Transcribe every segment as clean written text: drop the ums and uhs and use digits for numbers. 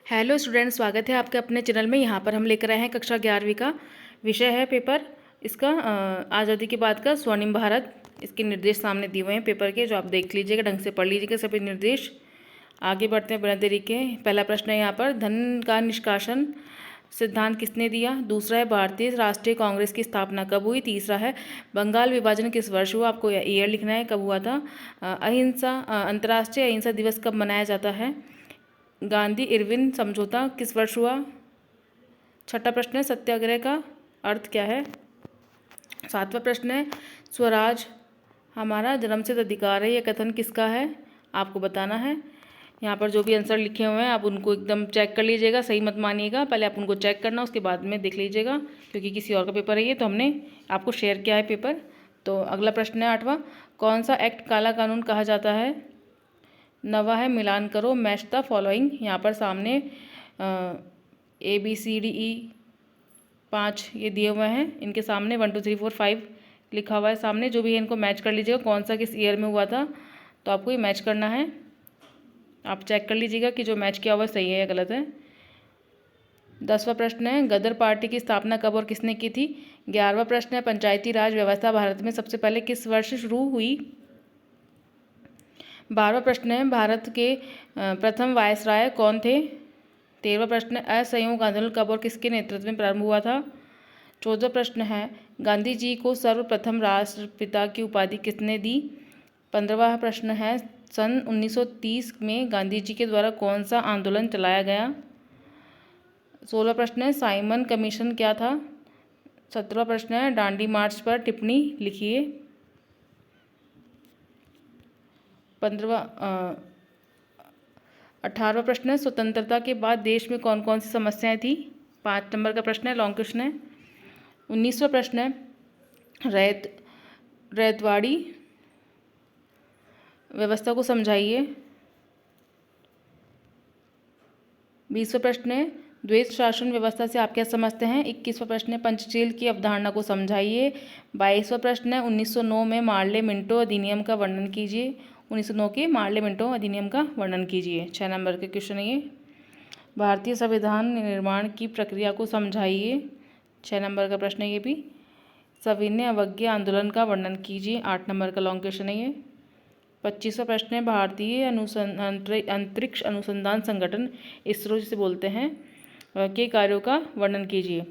Hello student, स्वागत है आपके अपने चैनल में। यहाँ पर हम लेकर आए हैं कक्षा 11वीं का विषय है पेपर इसका आज़ादी के बाद का स्वर्णिम भारत। इसके निर्देश सामने दिए हुए हैं पेपर के, जो आप देख लीजिएगा, ढंग से पढ़ लीजिएगा सभी निर्देश। आगे बढ़ते हैं बिना देरी के। पहला प्रश्न है यहाँ पर, धन का निष्कासन सिद्धांत किसने दिया? दूसरा है, भारतीय राष्ट्रीय कांग्रेस की स्थापना कब हुई? तीसरा है, बंगाल विभाजन किस वर्ष हुआ? आपको ईयर लिखना है, कब हुआ था। अहिंसा अंतर्राष्ट्रीय अहिंसा दिवस कब मनाया जाता है? गांधी इरविन समझौता किस वर्ष हुआ? छठा प्रश्न है, सत्याग्रह का अर्थ क्या है? सातवां प्रश्न है, स्वराज हमारा जन्मसिद्ध अधिकार है, यह कथन किसका है? आपको बताना है। यहाँ पर जो भी आंसर लिखे हुए हैं आप उनको एकदम चेक कर लीजिएगा, सही मत मानिएगा, पहले आप उनको चेक करना, उसके बाद में देख लीजिएगा, क्योंकि किसी और का पेपर है ये, तो हमने आपको शेयर किया है पेपर। तो अगला प्रश्न है आठवां, कौन सा एक्ट काला कानून कहा जाता है? नवा है, मिलान करो, मैच द फॉलोइंग। यहाँ पर सामने ABCDE 5 ये दिए हुए हैं, इनके सामने 1 2 3 4 5 लिखा हुआ है सामने, जो भी है इनको मैच कर लीजिएगा, कौन सा किस ईयर में हुआ था, तो आपको ये मैच करना है। आप चेक कर लीजिएगा कि जो मैच किया हुआ सही है या गलत है। 10वां प्रश्न है, गदर पार्टी की स्थापना कब और किसने की थी? 11वां प्रश्न है, पंचायती राज व्यवस्था भारत में सबसे पहले किस वर्ष शुरू हुई? 12वां प्रश्न है, भारत के प्रथम वायसराय कौन थे? 13वां प्रश्न है, असहयोग आंदोलन कब और किसके नेतृत्व में प्रारंभ हुआ था? 14वां प्रश्न है, गांधी जी को सर्वप्रथम राष्ट्रपिता की उपाधि किसने दी? 15वां प्रश्न है, सन 1930 में गांधी जी के द्वारा कौन सा आंदोलन चलाया गया? 16वां प्रश्न है, साइमन कमीशन क्या था? 17वां प्रश्न है, दांडी मार्च पर टिप्पणी लिखिए। 18वां प्रश्न है, स्वतंत्रता के बाद देश में कौन कौन सी समस्याएं थी? 5 नंबर का प्रश्न है, लॉन्ग क्वेश्चन है। 19वां प्रश्न है, रैयतवाड़ी व्यवस्था को समझाइए। 20वां प्रश्न है, द्वैत शासन व्यवस्था से आप क्या समझते हैं? 21वां प्रश्न है, पंचशील की अवधारणा को समझाइए। 22वां प्रश्न है, 1909 में मार्ले मिंटो अधिनियम का वर्णन कीजिए। 1909 के मार्ले मिंटो अधिनियम का वर्णन कीजिए। 6 नंबर के क्वेश्चन है ये। भारतीय संविधान निर्माण की प्रक्रिया को समझाइए। 6 नंबर का प्रश्न है ये भी। सविनय अवज्ञा आंदोलन का वर्णन कीजिए। 8 नंबर का लॉन्ग क्वेश्चन है ये। 25वां प्रश्न है, भारतीय अंतरिक्ष अनुसंधान संगठन इसरो जिसे बोलते हैं के कार्यों का वर्णन कीजिए।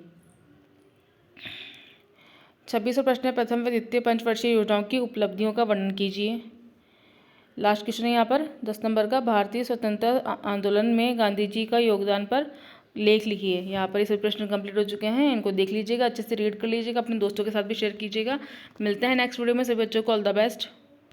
26वां प्रश्न है, प्रथम व द्वितीय पंचवर्षीय योजनाओं की उपलब्धियों का वर्णन कीजिए। लास्ट क्वेश्चन है यहाँ पर 10 नंबर का, भारतीय स्वतंत्रता आंदोलन में गांधी जी का योगदान पर लेख लिखिए। यहाँ पर ये सभी प्रश्न कंप्लीट हो चुके हैं, इनको देख लीजिएगा, अच्छे से रीड कर लीजिएगा, अपने दोस्तों के साथ भी शेयर कीजिएगा। मिलते हैं नेक्स्ट वीडियो में, सभी बच्चों को ऑल द बेस्ट।